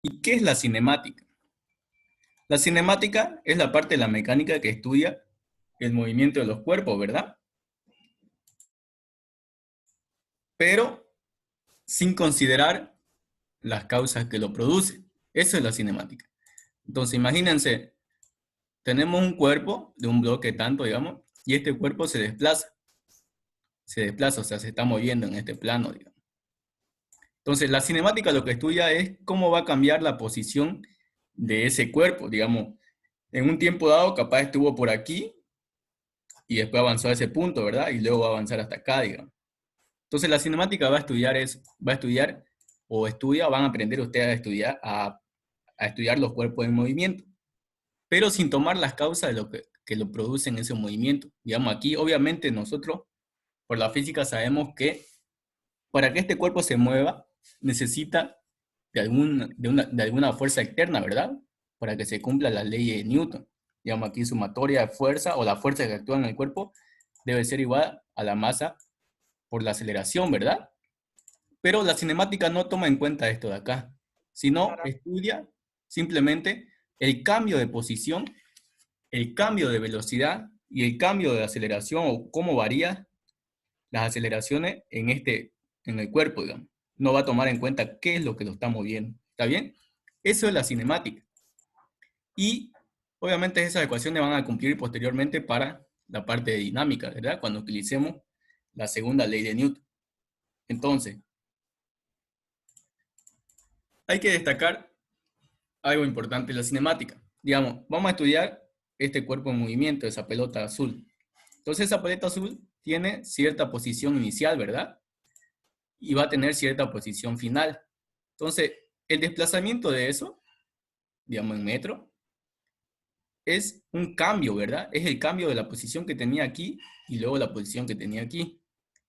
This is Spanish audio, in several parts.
¿Y qué es la cinemática? La cinemática es la parte de la mecánica que estudia el movimiento de los cuerpos, ¿verdad? Pero sin considerar las causas que lo producen. Eso es la cinemática. Entonces, imagínense, tenemos un cuerpo de un bloque tanto, digamos, y este cuerpo se desplaza, o sea, se está moviendo en este plano, digamos. Entonces, la cinemática lo que estudia es cómo va a cambiar la posición de ese cuerpo, digamos, en un tiempo dado capaz estuvo por aquí y después avanzó a ese punto, ¿verdad? Y luego va a avanzar hasta acá, digamos. Entonces, la cinemática va a estudiar eso, va a estudiar o estudia, van a aprender ustedes a estudiar, a estudiar los cuerpos en movimiento, pero sin tomar las causas de que lo producen ese movimiento. Digamos, aquí obviamente nosotros, por la física, sabemos que para que este cuerpo se mueva, necesita de alguna fuerza externa, ¿verdad? Para que se cumpla la ley de Newton. Digamos, aquí sumatoria de fuerza o la fuerza que actúa en el cuerpo debe ser igual a la masa por la aceleración, ¿verdad? Pero la cinemática no toma en cuenta esto de acá, sino estudia simplemente el cambio de posición, el cambio de velocidad y el cambio de aceleración o cómo varía las aceleraciones en el cuerpo, digamos. No va a tomar en cuenta qué es lo que lo está moviendo. ¿Está bien? Eso es la cinemática. Y obviamente esas ecuaciones van a cumplir posteriormente para la parte de dinámica, ¿verdad? Cuando utilicemos la segunda ley de Newton. Entonces, hay que destacar algo importante en la cinemática. Digamos, vamos a estudiar este cuerpo en movimiento, esa pelota azul. Entonces, esa pelota azul tiene cierta posición inicial, ¿verdad? Y va a tener cierta posición final. Entonces, el desplazamiento de eso, digamos en metro, es un cambio, ¿verdad? Es el cambio de la posición que tenía aquí y luego la posición que tenía aquí.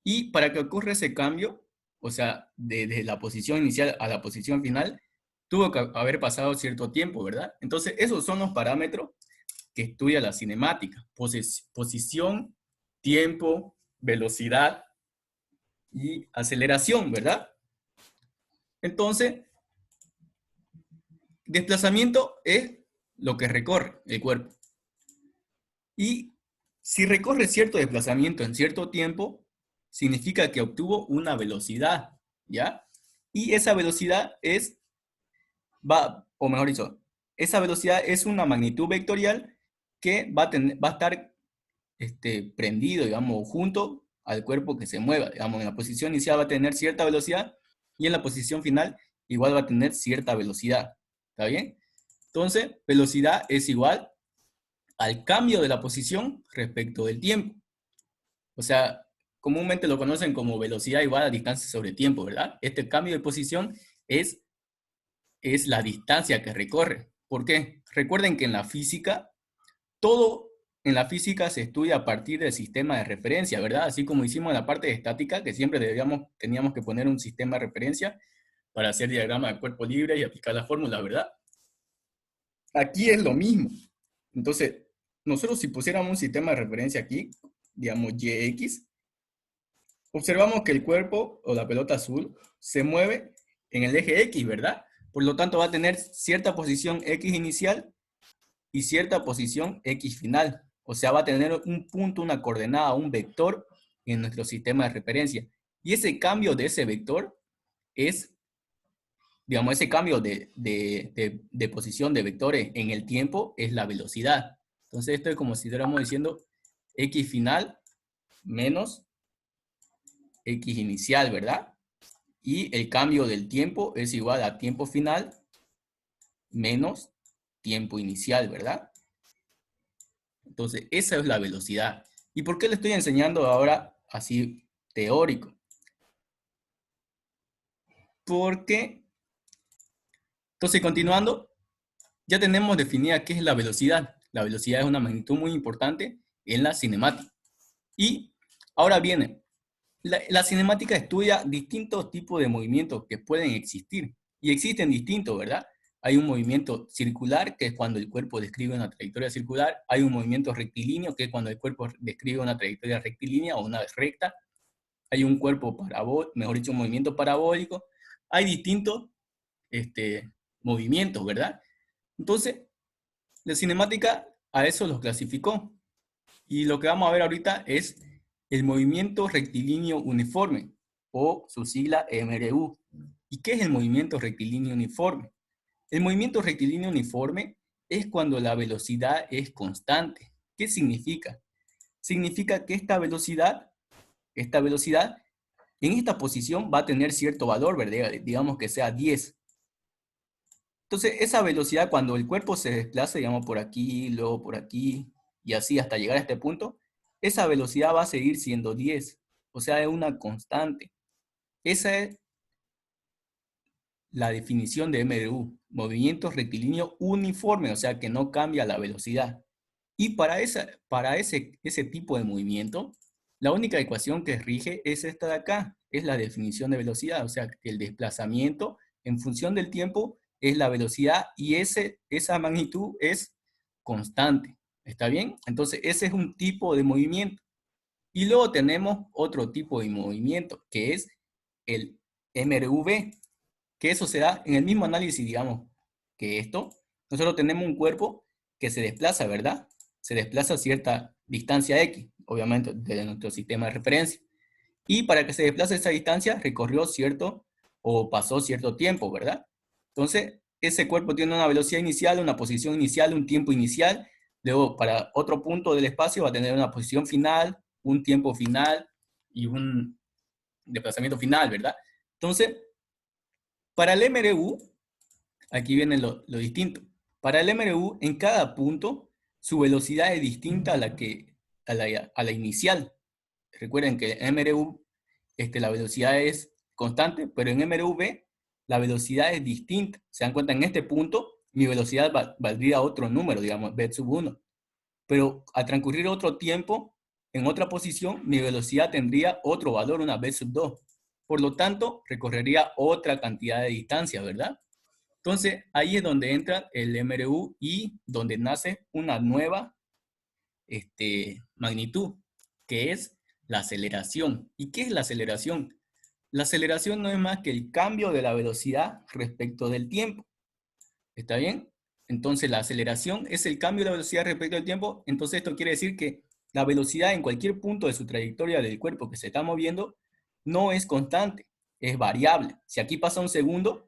Y para que ocurra ese cambio, o sea, desde la posición inicial a la posición final, tuvo que haber pasado cierto tiempo, ¿verdad? Entonces, esos son los parámetros que estudia la cinemática. Posición, tiempo, velocidad y aceleración, ¿verdad? Entonces, desplazamiento es lo que recorre el cuerpo. Y si recorre cierto desplazamiento en cierto tiempo, significa que obtuvo una velocidad, ¿ya? Y esa velocidad o mejor dicho, esa velocidad es una magnitud vectorial que va a estar prendido, digamos, junto al cuerpo que se mueva. Digamos, en la posición inicial va a tener cierta velocidad y en la posición final igual va a tener cierta velocidad. ¿Está bien? Entonces, velocidad es igual al cambio de la posición respecto del tiempo. O sea, comúnmente lo conocen como velocidad igual a distancia sobre tiempo, ¿verdad? Este cambio de posición es, es la distancia que recorre. ¿Por qué? Recuerden que en la física, todo en la física se estudia a partir del sistema de referencia, ¿verdad? Así como hicimos en la parte de estática, que siempre teníamos que poner un sistema de referencia para hacer diagrama de cuerpo libre y aplicar la fórmula, ¿verdad? Aquí es lo mismo. Entonces, nosotros si pusiéramos un sistema de referencia aquí, digamos YX, observamos que el cuerpo o la pelota azul se mueve en el eje X, ¿verdad? Por lo tanto, va a tener cierta posición X inicial y cierta posición X final. O sea, va a tener un punto, una coordenada, un vector en nuestro sistema de referencia. Y ese cambio de ese vector es, digamos, ese cambio de posición de vectores en el tiempo es la velocidad. Entonces, esto es como si estuviéramos diciendo X final menos X inicial, ¿verdad? Y el cambio del tiempo es igual a tiempo final menos tiempo inicial, ¿verdad? Entonces, esa es la velocidad. ¿Y por qué le estoy enseñando ahora así teórico? Porque, entonces, continuando, ya tenemos definida qué es la velocidad. La velocidad es una magnitud muy importante en la cinemática. Y ahora viene, la cinemática estudia distintos tipos de movimientos que pueden existir. Y existen distintos, ¿verdad? Hay un movimiento circular, que es cuando el cuerpo describe una trayectoria circular. Hay un movimiento rectilíneo, que es cuando el cuerpo describe una trayectoria rectilínea o una recta. Hay un cuerpo parabólico, mejor dicho, un movimiento parabólico. Hay distintos este, movimientos, ¿verdad? Entonces, la cinemática a eso los clasificó. Y lo que vamos a ver ahorita es el movimiento rectilíneo uniforme, o su sigla MRU. ¿Y qué es el movimiento rectilíneo uniforme? El movimiento rectilíneo uniforme es cuando la velocidad es constante. ¿Qué significa? Significa que esta velocidad en esta posición va a tener cierto valor, ¿verdad? Digamos que sea 10. Entonces, esa velocidad cuando el cuerpo se desplaza, digamos, por aquí, luego por aquí, y así hasta llegar a este punto, esa velocidad va a seguir siendo 10. O sea, es una constante. Esa es la definición de MRU, movimiento rectilíneo uniforme, o sea, que no cambia la velocidad. Y para ese tipo de movimiento, la única ecuación que rige es esta de acá, es la definición de velocidad, o sea, el desplazamiento en función del tiempo es la velocidad y esa magnitud es constante. ¿Está bien? Entonces, ese es un tipo de movimiento. Y luego tenemos otro tipo de movimiento, que es el MRV, que eso se da en el mismo análisis, digamos, que esto. Nosotros tenemos un cuerpo que se desplaza, ¿verdad? Se desplaza a cierta distancia X, obviamente, de nuestro sistema de referencia. Y para que se desplace esa distancia, recorrió cierto o pasó cierto tiempo, ¿verdad? Entonces, ese cuerpo tiene una velocidad inicial, una posición inicial, un tiempo inicial. Luego, para otro punto del espacio, va a tener una posición final, un tiempo final y un desplazamiento final, ¿verdad? Entonces, para el MRU, aquí viene lo distinto. Para el MRU, en cada punto, su velocidad es distinta a la inicial. Recuerden que en MRU la velocidad es constante, pero en MRV la velocidad es distinta. Se dan cuenta, en este punto, mi velocidad valdría otro número, digamos, v sub 1. Pero al transcurrir otro tiempo, en otra posición, mi velocidad tendría otro valor, una v sub 2. Por lo tanto, recorrería otra cantidad de distancia, ¿verdad? Entonces, ahí es donde entra el MRU y donde nace una nueva magnitud, que es la aceleración. ¿Y qué es la aceleración? La aceleración no es más que el cambio de la velocidad respecto del tiempo. ¿Está bien? Entonces, la aceleración es el cambio de la velocidad respecto al tiempo. Entonces, esto quiere decir que la velocidad en cualquier punto de su trayectoria del cuerpo que se está moviendo no es constante, es variable. Si aquí pasa un segundo,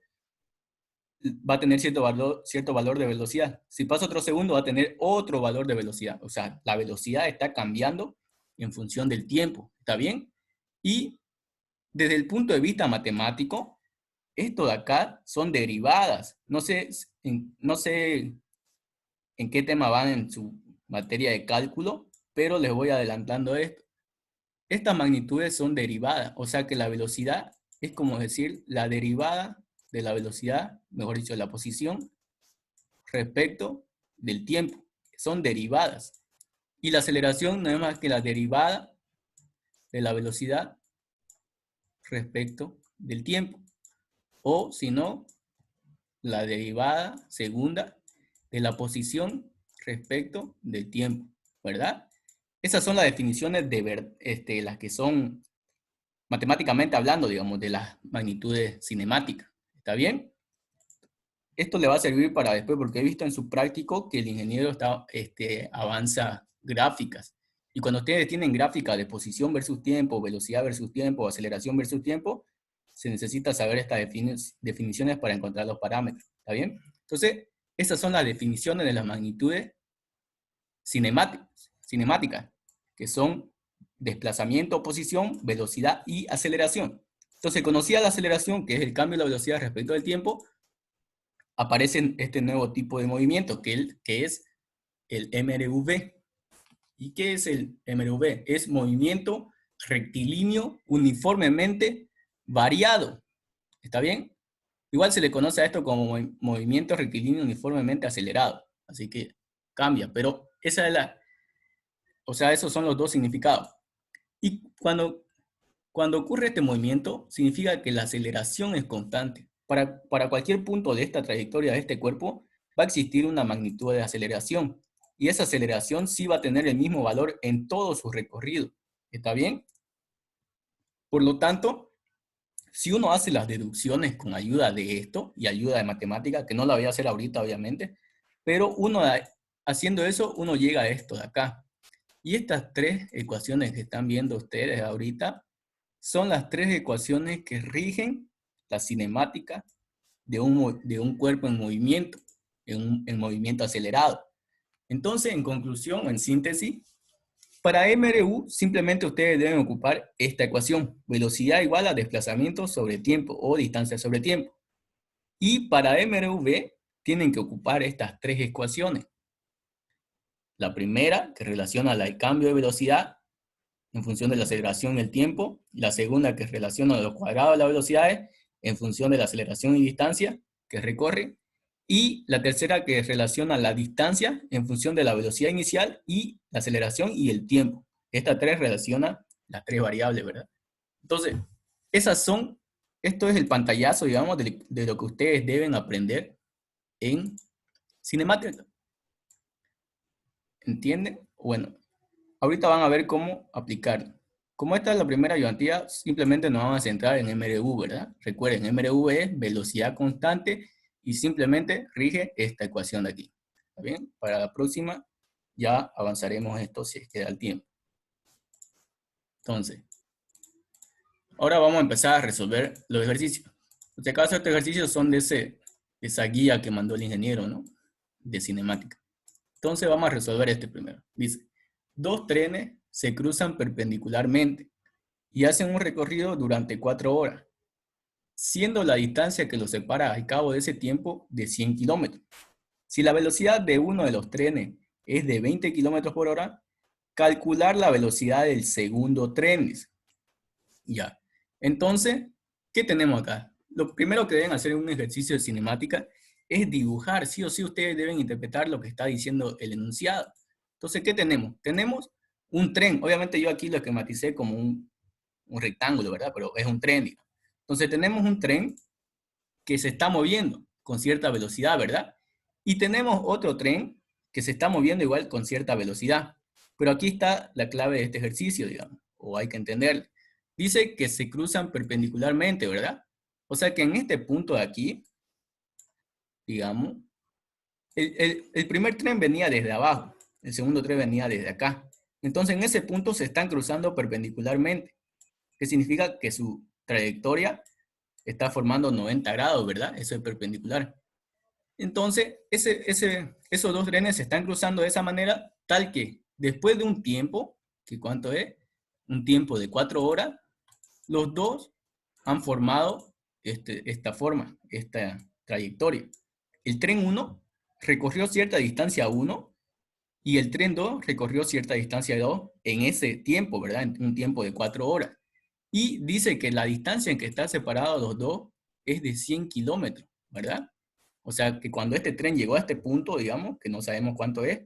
va a tener cierto valor de velocidad. Si pasa otro segundo, va a tener otro valor de velocidad. O sea, la velocidad está cambiando en función del tiempo. ¿Está bien? Y desde el punto de vista matemático, esto de acá son derivadas. No sé en qué tema van en su materia de cálculo, pero les voy adelantando esto. Estas magnitudes son derivadas, o sea que la velocidad es como decir la derivada de la velocidad, mejor dicho, la posición respecto del tiempo. Son derivadas. Y la aceleración no es más que la derivada de la velocidad respecto del tiempo. O si no, la derivada segunda de la posición respecto del tiempo, ¿verdad? Esas son las definiciones de las que son matemáticamente hablando, digamos, de las magnitudes cinemáticas. ¿Está bien? Esto le va a servir para después, porque he visto en su práctico que el ingeniero avanza gráficas. Y cuando ustedes tienen gráficas de posición versus tiempo, velocidad versus tiempo, aceleración versus tiempo, se necesita saber estas definiciones para encontrar los parámetros. ¿Está bien? Entonces, esas son las definiciones de las magnitudes cinemáticas, que son desplazamiento, posición, velocidad y aceleración. Entonces, conocía la aceleración, que es el cambio de la velocidad respecto del tiempo, aparece este nuevo tipo de movimiento, que es el MRV. ¿Y qué es el MRV? Es movimiento rectilíneo uniformemente variado. ¿Está bien? Igual se le conoce a esto como movimiento rectilíneo uniformemente acelerado. Así que cambia, pero esos son los dos significados. Y cuando ocurre este movimiento, significa que la aceleración es constante. Para cualquier punto de esta trayectoria de este cuerpo, va a existir una magnitud de aceleración. Y esa aceleración sí va a tener el mismo valor en todo su recorrido. ¿Está bien? Por lo tanto, si uno hace las deducciones con ayuda de esto y ayuda de matemática, que no la voy a hacer ahorita obviamente, pero haciendo eso, uno llega a esto de acá. Y estas tres ecuaciones que están viendo ustedes ahorita son las tres ecuaciones que rigen la cinemática de un cuerpo en movimiento, en movimiento acelerado. Entonces, en conclusión o en síntesis, para MRU simplemente ustedes deben ocupar esta ecuación, velocidad igual a desplazamiento sobre tiempo o distancia sobre tiempo. Y para MRV tienen que ocupar estas tres ecuaciones. La primera, que relaciona el cambio de velocidad en función de la aceleración y el tiempo. La segunda, que relaciona los cuadrados de las velocidades en función de la aceleración y distancia que recorre. Y la tercera, que relaciona la distancia en función de la velocidad inicial y la aceleración y el tiempo. Esta tres relaciona las tres variables, ¿verdad? Entonces, esto es el pantallazo, digamos, de lo que ustedes deben aprender en cinemática. ¿Entienden? Bueno, ahorita van a ver cómo aplicarlo. Como esta es la primera ayudantía, simplemente nos vamos a centrar en MRU, ¿verdad? Recuerden, MRU es velocidad constante y simplemente rige esta ecuación de aquí. ¿Está bien? Para la próxima ya avanzaremos esto si es que da el tiempo. Entonces, ahora vamos a empezar a resolver los ejercicios. En este caso, estos ejercicios son de esa guía que mandó el ingeniero, ¿no? De cinemática. Entonces vamos a resolver este primero. Dice, dos trenes se cruzan perpendicularmente y hacen un recorrido durante 4 horas, siendo la distancia que los separa al cabo de ese tiempo de 100 kilómetros. Si la velocidad de uno de los trenes es de 20 kilómetros por hora, calcular la velocidad del segundo tren. Ya. Entonces, ¿qué tenemos acá? Lo primero que deben hacer en un ejercicio de cinemática es dibujar. Sí o sí ustedes deben interpretar lo que está diciendo el enunciado. Entonces, ¿qué tenemos? Tenemos un tren. Obviamente yo aquí lo esquematicé como un rectángulo, ¿verdad? Pero es un tren, digamos. Entonces tenemos un tren que se está moviendo con cierta velocidad, ¿verdad? Y tenemos otro tren que se está moviendo igual con cierta velocidad. Pero aquí está la clave de este ejercicio, digamos, o hay que entenderlo. Dice que se cruzan perpendicularmente, ¿verdad? O sea que en este punto de aquí, digamos, el primer tren venía desde abajo, el segundo tren venía desde acá. Entonces en ese punto se están cruzando perpendicularmente, que significa que su trayectoria está formando 90 grados, ¿verdad? Eso es perpendicular. Entonces, esos dos trenes se están cruzando de esa manera, tal que después de un tiempo, que ¿cuánto es? Un tiempo de 4 horas, los dos han formado esta forma, esta trayectoria. El tren 1 recorrió cierta distancia 1 y el tren 2 recorrió cierta distancia 2 en ese tiempo, ¿verdad? En un tiempo de 4 horas. Y dice que la distancia en que están separados los dos es de 100 kilómetros, ¿verdad? O sea que cuando este tren llegó a este punto, digamos, que no sabemos cuánto es,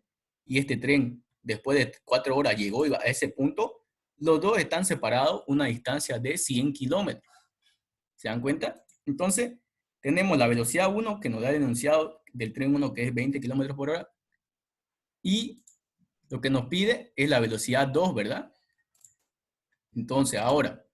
y este tren después de 4 horas llegó a ese punto, los dos están separados una distancia de 100 kilómetros. ¿Se dan cuenta? Entonces, tenemos la velocidad 1 que nos da el enunciado del tren 1 que es 20 kilómetros por hora, y lo que nos pide es la velocidad 2, ¿verdad? Entonces, ahora,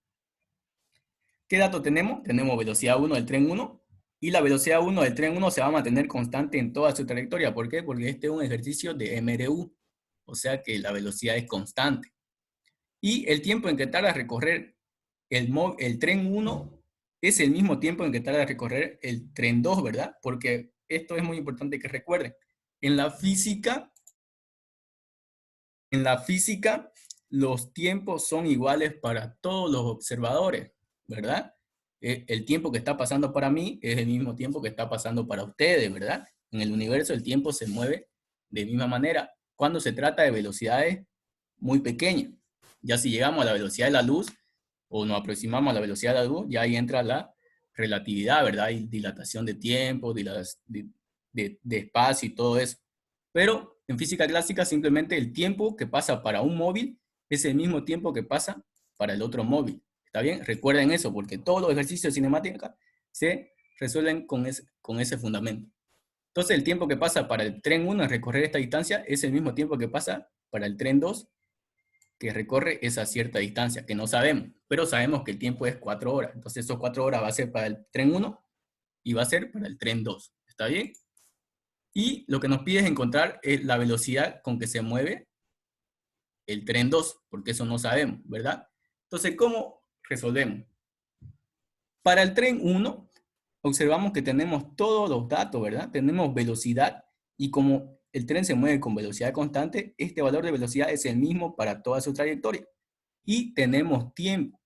¿qué dato tenemos? Tenemos velocidad 1 del tren 1 y la velocidad 1 del tren 1 se va a mantener constante en toda su trayectoria. ¿Por qué? Porque este es un ejercicio de MRU, o sea que la velocidad es constante. Y el tiempo en que tarda a recorrer el tren 1 es el mismo tiempo en que tarda a recorrer el tren 2, ¿verdad? Porque esto es muy importante que recuerden. En la física, los tiempos son iguales para todos los observadores, ¿verdad? El tiempo que está pasando para mí es el mismo tiempo que está pasando para ustedes, ¿verdad? En el universo el tiempo se mueve de misma manera cuando se trata de velocidades muy pequeñas. Ya si llegamos a la velocidad de la luz o nos aproximamos a la velocidad de la luz, ya ahí entra la relatividad, ¿verdad? Y dilatación de tiempo, de espacio y todo eso. Pero en física clásica simplemente el tiempo que pasa para un móvil es el mismo tiempo que pasa para el otro móvil. ¿Está bien? Recuerden eso, porque todos los ejercicios de cinemática se resuelven con ese fundamento. Entonces el tiempo que pasa para el tren 1 en recorrer esta distancia es el mismo tiempo que pasa para el tren 2 que recorre esa cierta distancia, que no sabemos, pero sabemos que el tiempo es 4 horas. Entonces, esos 4 horas va a ser para el tren 1 y va a ser para el tren 2. ¿Está bien? Y lo que nos pide es encontrar la velocidad con que se mueve el tren 2, porque eso no sabemos, ¿verdad? Entonces, ¿cómo resolvemos? Para el tren 1, observamos que tenemos todos los datos, ¿verdad? Tenemos velocidad y como el tren se mueve con velocidad constante, este valor de velocidad es el mismo para toda su trayectoria. Y tenemos tiempo.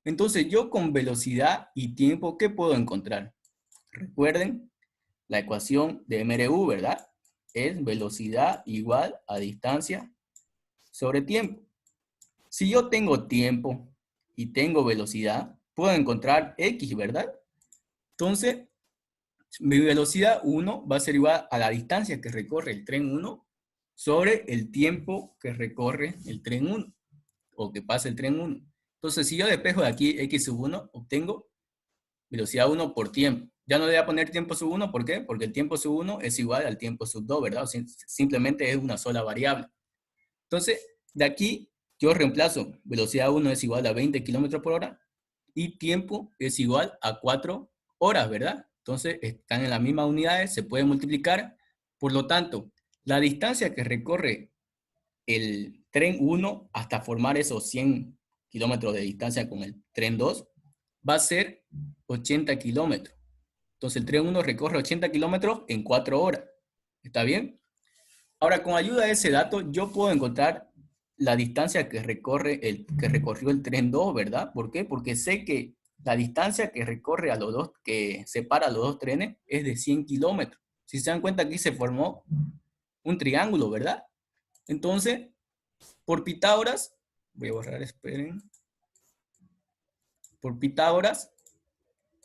Entonces, yo con velocidad y tiempo, ¿qué puedo encontrar? Recuerden la ecuación de MRU, ¿verdad? Es velocidad igual a distancia sobre tiempo. Si yo tengo tiempo y tengo velocidad, puedo encontrar X, ¿verdad? Entonces, mi velocidad 1 va a ser igual a la distancia que recorre el tren 1 sobre el tiempo que recorre el tren 1 o que pasa el tren 1. Entonces, si yo despejo de aquí X sub 1, obtengo velocidad 1 por tiempo. Ya no le voy a poner tiempo sub 1, ¿por qué? Porque el tiempo sub 1 es igual al tiempo sub 2, ¿verdad? O sea, simplemente es una sola variable. Entonces, de aquí yo reemplazo velocidad 1 es igual a 20 km por hora y tiempo es igual a 4 horas, ¿verdad? Entonces, están en las mismas unidades, se puede multiplicar. Por lo tanto, la distancia que recorre el tren 1 hasta formar esos 100 kilómetros de distancia con el tren 2 va a ser 80 kilómetros. Entonces, el tren 1 recorre 80 kilómetros en 4 horas. ¿Está bien? Ahora, con ayuda de ese dato, yo puedo encontrar la distancia que recorrió el tren 2, ¿verdad? ¿Por qué? Porque sé que la distancia que recorre a los dos, que separa a los dos trenes, es de 100 kilómetros. Si se dan cuenta, aquí se formó un triángulo, ¿verdad? Entonces, por Pitágoras, voy a borrar, esperen. Por Pitágoras,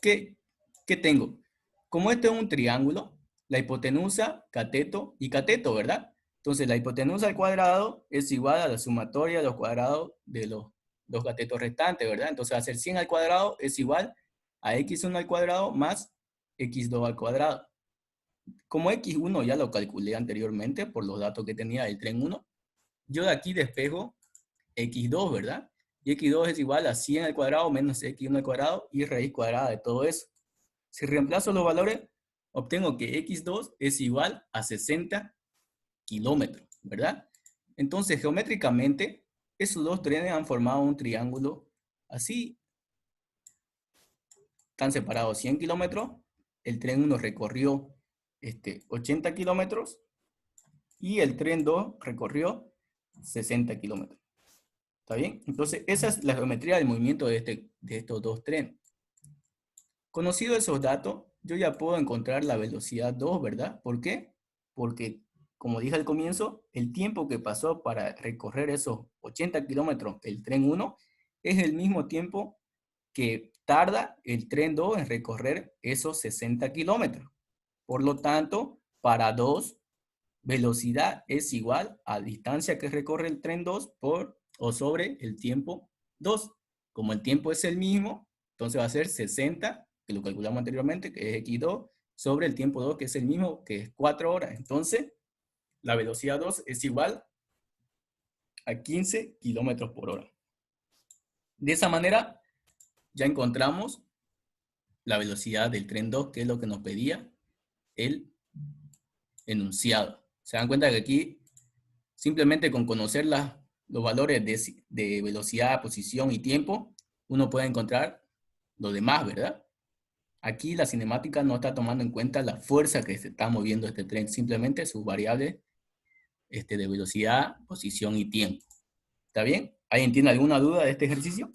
¿qué tengo? Como este es un triángulo, la hipotenusa, cateto y cateto, ¿verdad? Entonces la hipotenusa al cuadrado es igual a la sumatoria de los cuadrados de los dos catetos restantes, ¿verdad? Entonces va a ser 100 al cuadrado es igual a x1 al cuadrado más x2 al cuadrado. Como x1 ya lo calculé anteriormente por los datos que tenía del tren 1, yo de aquí despejo x2, ¿verdad? Y x2 es igual a 100 al cuadrado menos x1 al cuadrado y raíz cuadrada de todo eso. Si reemplazo los valores, obtengo que x2 es igual a 60 kilómetros, ¿verdad? Entonces, geométricamente, esos dos trenes han formado un triángulo así. Están separados 100 kilómetros. El tren 1 recorrió 80 kilómetros y el tren 2 recorrió 60 kilómetros. ¿Está bien? Entonces, esa es la geometría del movimiento de estos dos trenes. Conocido esos datos, yo ya puedo encontrar la velocidad 2, ¿verdad? ¿Por qué? Porque, como dije al comienzo, el tiempo que pasó para recorrer esos 80 kilómetros el tren 1 es el mismo tiempo que tarda el tren 2 en recorrer esos 60 kilómetros. Por lo tanto, para 2, velocidad es igual a distancia que recorre el tren 2 por o sobre el tiempo 2. Como el tiempo es el mismo, entonces va a ser 60, que lo calculamos anteriormente, que es x2, sobre el tiempo 2, que es el mismo, que es 4 horas. Entonces, la velocidad 2 es igual a 15 kilómetros por hora. De esa manera, ya encontramos la velocidad del tren 2, que es lo que nos pedía el enunciado. Se dan cuenta que aquí, simplemente con conocer los valores de velocidad, posición y tiempo, uno puede encontrar lo demás, ¿verdad? Aquí la cinemática no está tomando en cuenta la fuerza que se está moviendo este tren, simplemente sus variables de velocidad, posición y tiempo. ¿Está bien? ¿Alguien tiene alguna duda de este ejercicio?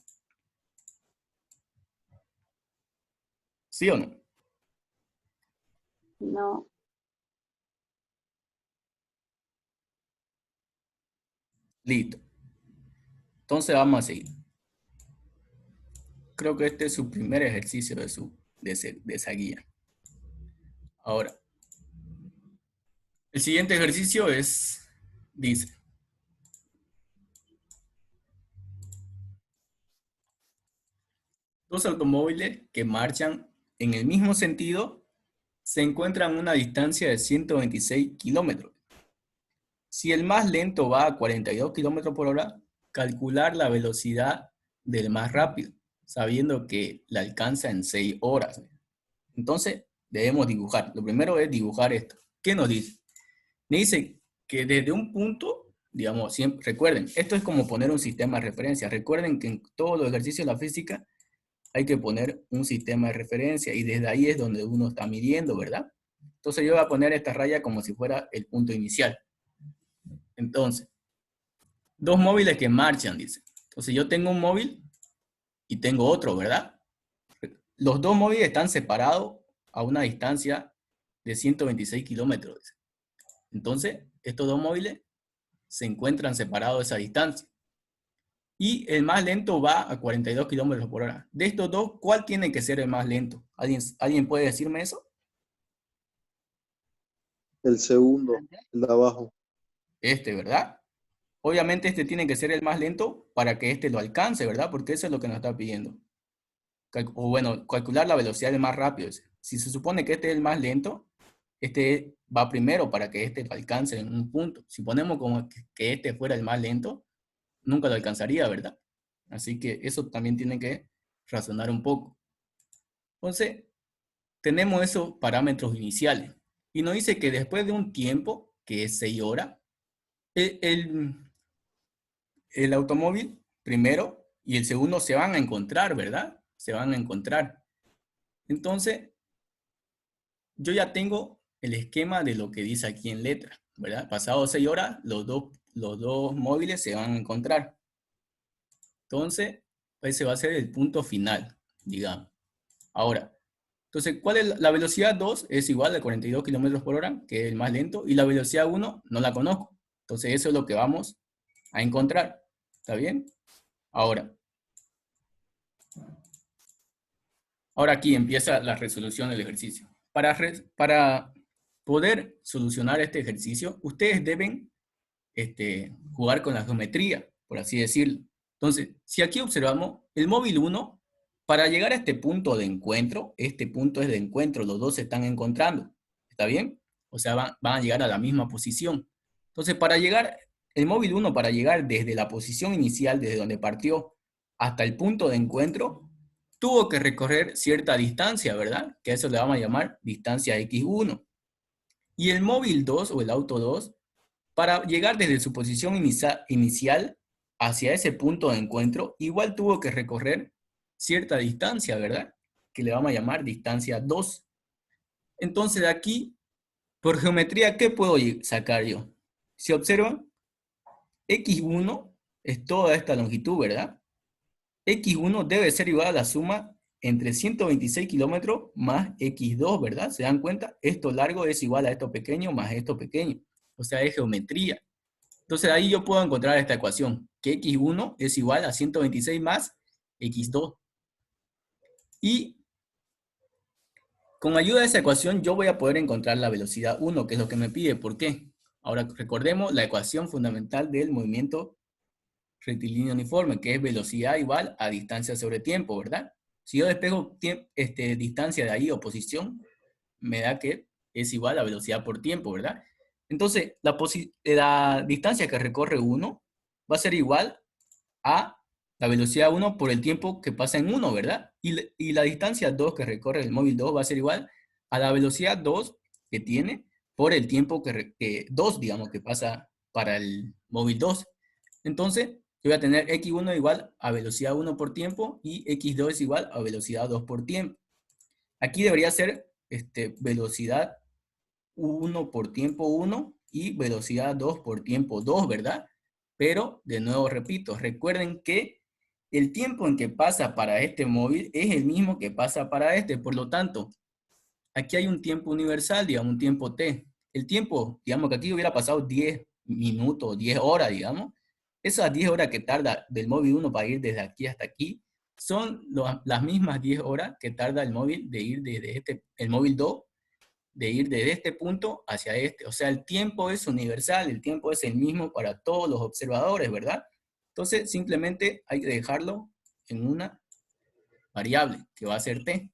¿Sí o no? No. Listo. Entonces vamos a seguir. Creo que este es su primer ejercicio de esa guía. Ahora, el siguiente ejercicio dice, dos automóviles que marchan en el mismo sentido se encuentran a una distancia de 126 kilómetros. Si el más lento va a 42 kilómetros por hora, calcular la velocidad del más rápido, sabiendo que la alcanza en 6 horas. Entonces, debemos dibujar. Lo primero es dibujar esto. ¿Qué nos dice? Me dice que desde un punto, digamos, siempre, recuerden, esto es como poner un sistema de referencia. Recuerden que en todos los ejercicios de la física hay que poner un sistema de referencia y desde ahí es donde uno está midiendo, ¿verdad? Entonces yo voy a poner esta raya como si fuera el punto inicial. Entonces, dos móviles que marchan, dice. Entonces yo tengo un móvil y tengo otro, ¿verdad? Los dos móviles están separados a una distancia de 126 kilómetros. Dice. Entonces, estos dos móviles se encuentran separados de esa distancia. Y el más lento va a 42 kilómetros por hora. De estos dos, ¿cuál tiene que ser el más lento? ¿Alguien puede decirme eso? El segundo, el de abajo. Este, ¿verdad? Obviamente este tiene que ser el más lento para que este lo alcance, ¿verdad? Porque eso es lo que nos está pidiendo. O bueno, calcular la velocidad del más rápido. Si se supone que este es el más lento, este va primero para que este lo alcance en un punto. Si ponemos como que este fuera el más lento, nunca lo alcanzaría, ¿verdad? Así que eso también tiene que razonar un poco. Entonces, tenemos esos parámetros iniciales. Y nos dice que después de un tiempo, que es 6 horas, el, el, el automóvil primero y el segundo se van a encontrar, ¿verdad? Se van a encontrar. Entonces, yo ya tengo el esquema de lo que dice aquí en letra, ¿verdad? Pasado 6 horas, los dos móviles se van a encontrar. Entonces, ese va a ser el punto final, digamos. Ahora, entonces, ¿cuál es la velocidad 2? Es igual a 42 kilómetros por hora, que es el más lento, y la velocidad 1 no la conozco. Entonces, eso es lo que vamos a encontrar. ¿Está bien? Ahora aquí empieza la resolución del ejercicio. Para poder solucionar este ejercicio, ustedes deben jugar con la geometría, por así decirlo. Entonces, si aquí observamos, el móvil 1, para llegar a este punto de encuentro, este punto es de encuentro, los dos se están encontrando. ¿Está bien? O sea, van a llegar a la misma posición. Entonces, el móvil 1, para llegar desde la posición inicial, desde donde partió, hasta el punto de encuentro, tuvo que recorrer cierta distancia, ¿verdad? Que a eso le vamos a llamar distancia x1. Y el móvil 2 o el auto 2, para llegar desde su posición inicial hacia ese punto de encuentro, igual tuvo que recorrer cierta distancia, ¿verdad? Que le vamos a llamar distancia 2. Entonces de aquí, por geometría, ¿qué puedo sacar yo? Si observan, x1 es toda esta longitud, ¿verdad? x1 debe ser igual a la suma entre 126 kilómetros más x2, ¿verdad? ¿Se dan cuenta? Esto largo es igual a esto pequeño más esto pequeño. O sea, es geometría. Entonces ahí yo puedo encontrar esta ecuación, que x1 es igual a 126 más x2. Y con ayuda de esa ecuación yo voy a poder encontrar la velocidad 1, que es lo que me pide. ¿Por qué? Ahora recordemos la ecuación fundamental del movimiento rectilíneo uniforme, que es velocidad igual a distancia sobre tiempo, ¿verdad? Si yo despejo distancia de ahí o posición, me da que es igual a velocidad por tiempo, ¿verdad? Entonces, la distancia que recorre 1 va a ser igual a la velocidad 1 por el tiempo que pasa en 1, ¿verdad? Y la distancia 2 que recorre el móvil 2 va a ser igual a la velocidad 2 que tiene por el tiempo que 2, digamos, que pasa para el móvil 2. Entonces, yo voy a tener x1 igual a velocidad 1 por tiempo y x2 es igual a velocidad 2 por tiempo. Aquí debería ser velocidad 1 por tiempo 1 y velocidad 2 por tiempo 2, ¿verdad? Pero, de nuevo repito, recuerden que el tiempo en que pasa para este móvil es el mismo que pasa para este. Por lo tanto, aquí hay un tiempo universal, digamos, un tiempo t. El tiempo, digamos que aquí hubiera pasado 10 minutos, 10 horas, digamos. Esas 10 horas que tarda del móvil 1 para ir desde aquí hasta aquí, son las mismas 10 horas que tarda el móvil de ir desde el móvil 2 de ir desde este punto hacia este. O sea, el tiempo es universal, el tiempo es el mismo para todos los observadores, ¿verdad? Entonces, simplemente hay que dejarlo en una variable, que va a ser t.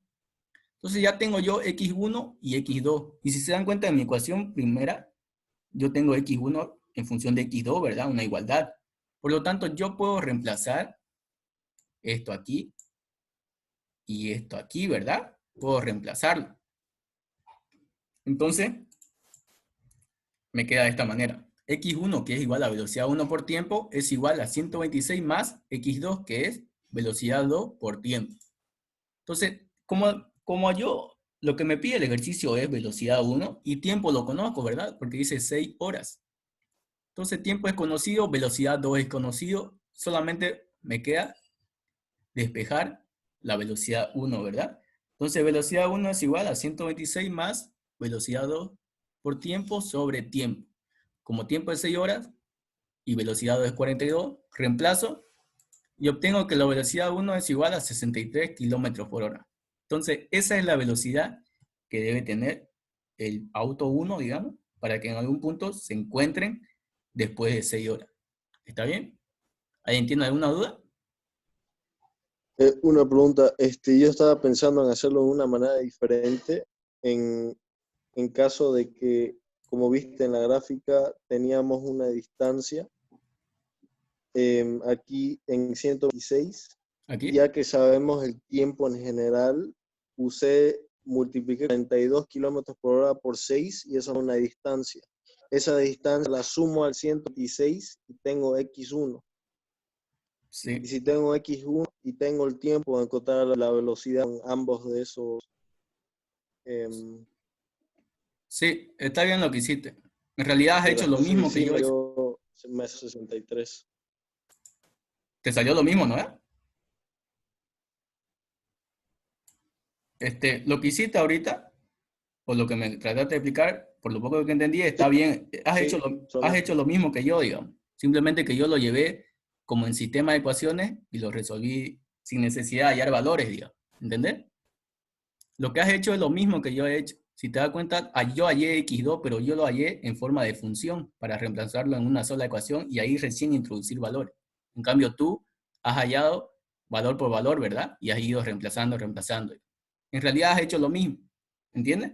Entonces ya tengo yo x1 y x2. Y si se dan cuenta en mi ecuación primera, yo tengo x1 en función de x2, ¿verdad? Una igualdad. Por lo tanto, yo puedo reemplazar esto aquí y esto aquí, ¿verdad? Puedo reemplazarlo. Entonces, me queda de esta manera. X1, que es igual a velocidad 1 por tiempo, es igual a 126 más X2, que es velocidad 2 por tiempo. Entonces, como yo, lo que me pide el ejercicio es velocidad 1 y tiempo lo conozco, ¿verdad? Porque dice 6 horas. Entonces, tiempo es conocido, velocidad 2 es conocido, solamente me queda despejar la velocidad 1, ¿verdad? Entonces, velocidad 1 es igual a 126 más velocidad 2 por tiempo sobre tiempo. Como tiempo es 6 horas y velocidad 2 es 42, reemplazo y obtengo que la velocidad 1 es igual a 63 kilómetros por hora. Entonces, esa es la velocidad que debe tener el auto 1, digamos, para que en algún punto se encuentren después de 6 horas. ¿Está bien? ¿Alguien tiene alguna duda? Una pregunta, yo estaba pensando en hacerlo de una manera diferente, en, en caso de que, como viste en la gráfica, teníamos una distancia aquí en 126, ¿Aquí? ya que sabemos el tiempo en general, multipliqué 42 kilómetros por hora por 6 y esa es una distancia. Esa distancia la sumo al 126 y tengo X1. Y Sí. si tengo X1 y tengo el tiempo de encontrar la velocidad en ambos de esos, em, Sí, está bien lo que hiciste. En realidad has de hecho las lo cosas que mismo que sí yo hice. me hace 63. Te salió lo mismo, ¿no? Lo que hiciste ahorita, o lo que me trataste de explicar, por lo poco que entendí, está bien. Sí, Has solo. hecho lo mismo que yo, digamos. Simplemente que yo lo llevé como en sistema de ecuaciones y lo resolví sin necesidad de hallar valores, digamos. ¿Entendés? Lo que has hecho es lo mismo que yo he hecho. Si te das cuenta, yo hallé x2, pero yo lo hallé en forma de función para reemplazarlo en una sola ecuación y ahí recién introducir valores. En cambio, tú has hallado valor por valor, ¿verdad? Y has ido reemplazando, reemplazando. En realidad has hecho lo mismo. ¿Entiendes?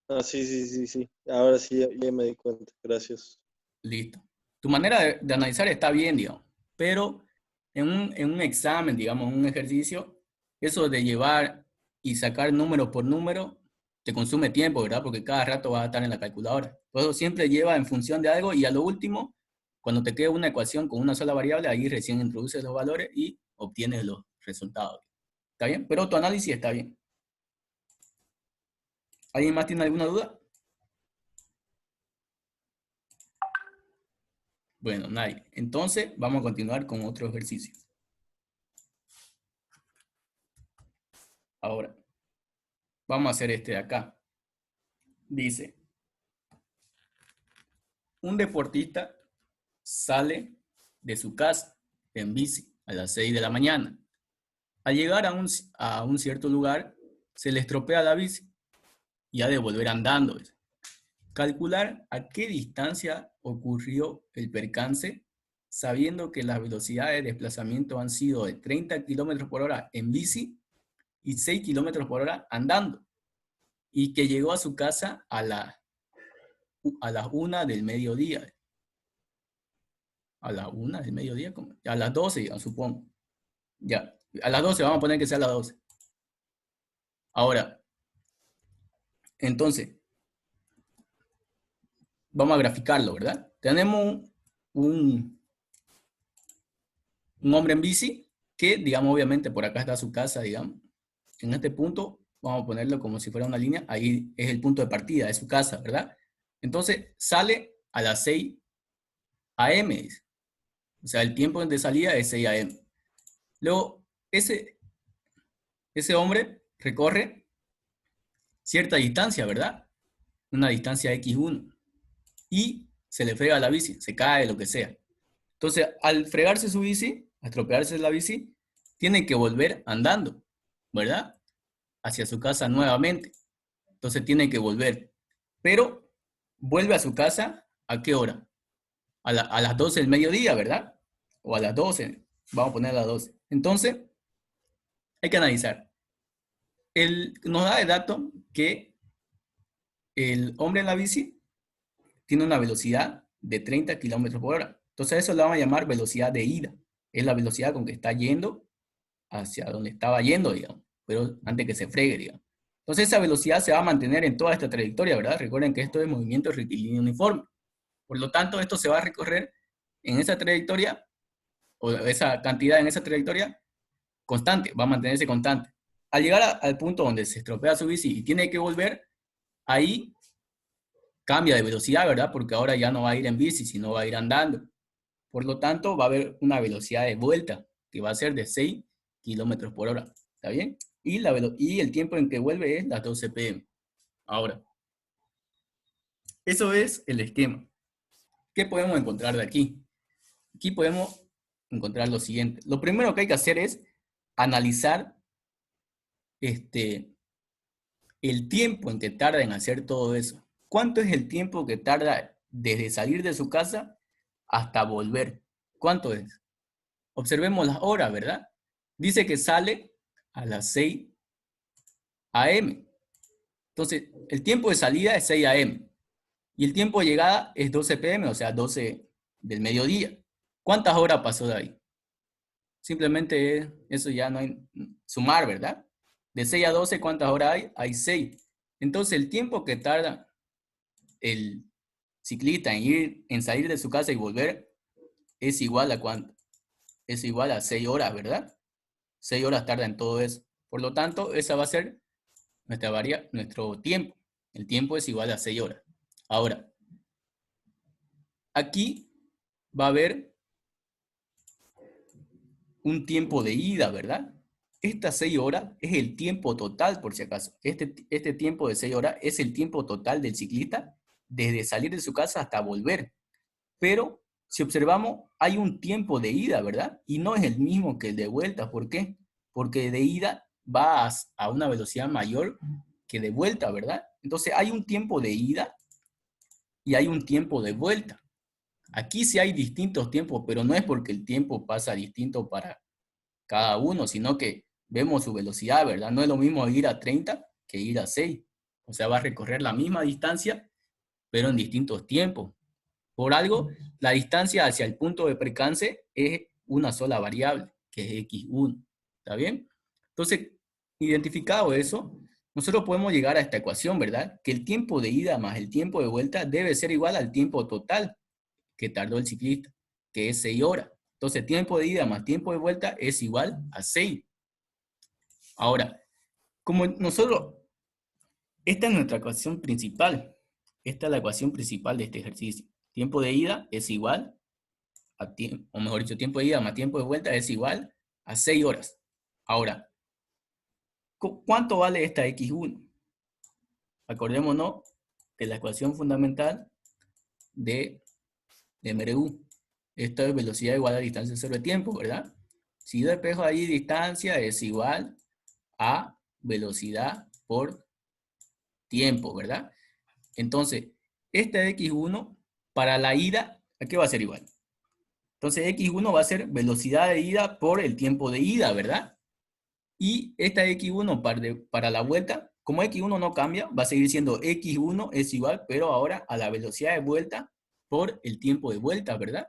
Ah, sí, sí, sí, sí. Ahora sí, ya me di cuenta. Gracias. Listo. Tu manera de analizar está bien, digamos, pero en un examen, digamos, en un ejercicio, eso de llevar y sacar número por número te consume tiempo, ¿verdad? Porque cada rato vas a estar en la calculadora. Por eso siempre lleva en función de algo y a lo último, cuando te quede una ecuación con una sola variable, ahí recién introduces los valores y obtienes los resultados. ¿Está bien? Pero tu análisis está bien. ¿Alguien más tiene alguna duda? Bueno, nadie. Entonces, vamos a continuar con otro ejercicio. Ahora, vamos a hacer este de acá. Dice, un deportista sale de su casa en bici a las 6 de la mañana. Al llegar a un cierto lugar, se le estropea la bici y ha de volver andando. Calcular a qué distancia ocurrió el percance, sabiendo que las velocidades de desplazamiento han sido de 30 kilómetros por hora en bici y 6 kilómetros por hora andando, y que llegó a su casa a las 1 del mediodía. A la 1 del mediodía, a las 12, digamos, supongo. Ya, a las 12, vamos a poner que sea a las 12. Ahora, entonces, vamos a graficarlo, ¿verdad? Tenemos un, un hombre en bici que, digamos, obviamente por acá está su casa, digamos. En este punto, vamos a ponerlo como si fuera una línea. Ahí es el punto de partida, es su casa, ¿verdad? Entonces, sale a las 6 a.m. O sea, el tiempo de salida es 6 a.m. Luego, ese hombre recorre cierta distancia, ¿verdad? Una distancia x1. Y se le frega la bici, se cae, lo que sea. Entonces, al fregarse su bici, a estropearse la bici, tiene que volver andando, ¿verdad? Hacia su casa nuevamente. Entonces tiene que volver. Pero vuelve a su casa, ¿a qué hora? A las 12 del mediodía, ¿verdad? O a las 12, vamos a poner a las 12. Entonces, hay que analizar. Nos da el dato que el hombre en la bici tiene una velocidad de 30 kilómetros por hora. Entonces a eso le vamos a llamar velocidad de ida. Es la velocidad con que está yendo hacia donde estaba yendo, digamos, pero antes que se fregue, digamos. Entonces esa velocidad se va a mantener en toda esta trayectoria, ¿verdad? Recuerden que esto es movimiento rectilíneo uniforme. Por lo tanto, esto se va a recorrer en esa trayectoria, o esa cantidad en esa trayectoria, constante, va a mantenerse constante. Al llegar al punto donde se estropea su bici y tiene que volver, ahí cambia de velocidad, ¿verdad? Porque ahora ya no va a ir en bici, sino va a ir andando. Por lo tanto, va a haber una velocidad de vuelta que va a ser de 6 kilómetros por hora. ¿Está bien? Y el tiempo en que vuelve es las 12 pm. Ahora, eso es el esquema. ¿Qué podemos encontrar de aquí? Aquí podemos encontrar lo siguiente. Lo primero que hay que hacer es analizar el tiempo en que tarda en hacer todo eso. ¿Cuánto es el tiempo que tarda desde salir de su casa hasta volver? ¿Cuánto es? Observemos las horas, ¿verdad? Dice que sale a las 6 a.m. Entonces, el tiempo de salida es 6 a.m. y el tiempo de llegada es 12 p.m., o sea, 12 del mediodía. ¿Cuántas horas pasó de ahí? Simplemente eso ya no hay sumar, ¿verdad? De 6 a 12, ¿cuántas horas hay? Hay 6. Entonces, el tiempo que tarda el ciclista en salir de su casa y volver es igual a cuánto? Es igual a 6 horas, ¿verdad? 6 horas tarda en todo eso. Por lo tanto, esa va a ser nuestro tiempo. El tiempo es igual a 6 horas. Ahora, aquí va a haber un tiempo de ida, ¿verdad? Estas 6 horas es el tiempo total, por si acaso. Este tiempo de 6 horas es el tiempo total del ciclista desde salir de su casa hasta volver. Pero si observamos, hay un tiempo de ida, ¿verdad? Y no es el mismo que el de vuelta. ¿Por qué? Porque de ida va a una velocidad mayor que de vuelta, ¿verdad? Entonces hay un tiempo de ida y hay un tiempo de vuelta. Aquí sí hay distintos tiempos, pero no es porque el tiempo pasa distinto para cada uno, sino que vemos su velocidad, ¿verdad? No es lo mismo ir a 30 que ir a 6. O sea, va a recorrer la misma distancia, pero en distintos tiempos. Por algo, la distancia hacia el punto de percance es una sola variable, que es x1. ¿Está bien? Entonces, identificado eso, nosotros podemos llegar a esta ecuación, ¿verdad? Que el tiempo de ida más el tiempo de vuelta debe ser igual al tiempo total que tardó el ciclista, que es 6 horas. Entonces, tiempo de ida más tiempo de vuelta es igual a 6. Ahora, como nosotros, esta es nuestra ecuación principal. Esta es la ecuación principal de este ejercicio. Tiempo de ida es igual a tiempo, o mejor dicho, tiempo de ida más tiempo de vuelta es igual a 6 horas. Ahora, ¿cuánto vale esta x1? Acordémonos de la ecuación fundamental de MRU. Esto es velocidad igual a distancia sobre tiempo, ¿verdad? Si yo despejo ahí distancia es igual a velocidad por tiempo, ¿verdad? Entonces, esta x1 para la ida, ¿a qué va a ser igual? Entonces, x1 va a ser velocidad de ida por el tiempo de ida, ¿verdad? Y esta x1 para la vuelta, como x1 no cambia, va a seguir siendo x1 es igual, pero ahora a la velocidad de vuelta por el tiempo de vuelta, ¿verdad?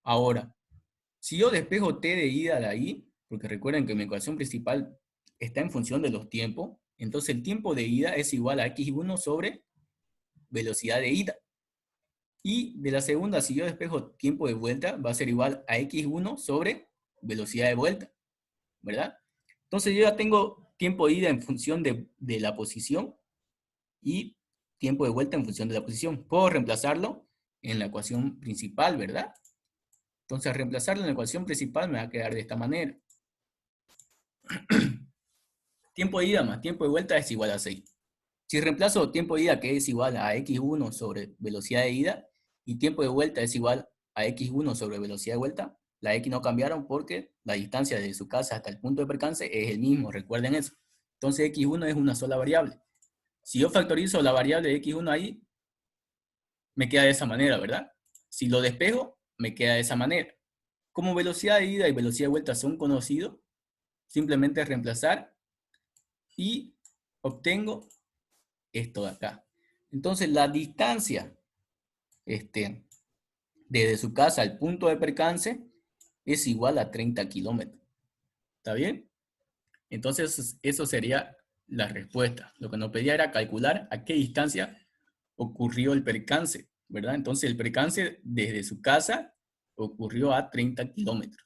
Ahora, si yo despejo t de ida de ahí, porque recuerden que mi ecuación principal está en función de los tiempos, entonces el tiempo de ida es igual a x1 sobre velocidad de ida. Y de la segunda, si yo despejo tiempo de vuelta, va a ser igual a x1 sobre velocidad de vuelta, ¿verdad? Entonces yo ya tengo tiempo de ida en función de la posición y tiempo de vuelta en función de la posición. Puedo reemplazarlo en la ecuación principal, ¿verdad? Entonces, al reemplazarlo en la ecuación principal me va a quedar de esta manera. Tiempo de ida más tiempo de vuelta es igual a 6. Si reemplazo tiempo de ida, que es igual a x1 sobre velocidad de ida, y tiempo de vuelta es igual a x1 sobre velocidad de vuelta, la x no cambiaron porque la distancia desde su casa hasta el punto de percance es el mismo, recuerden eso. Entonces x1 es una sola variable. Si yo factorizo la variable de x1 ahí, me queda de esa manera, ¿verdad? Si lo despejo, me queda de esa manera. Como velocidad de ida y velocidad de vuelta son conocidos, simplemente reemplazar y obtengo esto de acá. Entonces la distancia desde su casa al punto de percance es igual a 30 kilómetros. ¿Está bien? Entonces, eso sería la respuesta. Lo que nos pedía era calcular a qué distancia ocurrió el percance, ¿verdad? Entonces, el percance desde su casa ocurrió a 30 kilómetros.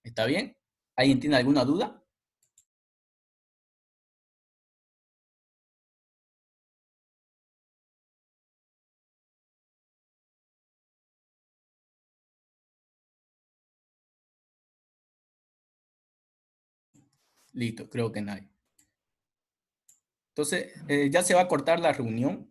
¿Está bien? ¿Alguien tiene alguna duda? Listo, creo que nadie. Entonces, ya se va a cortar la reunión.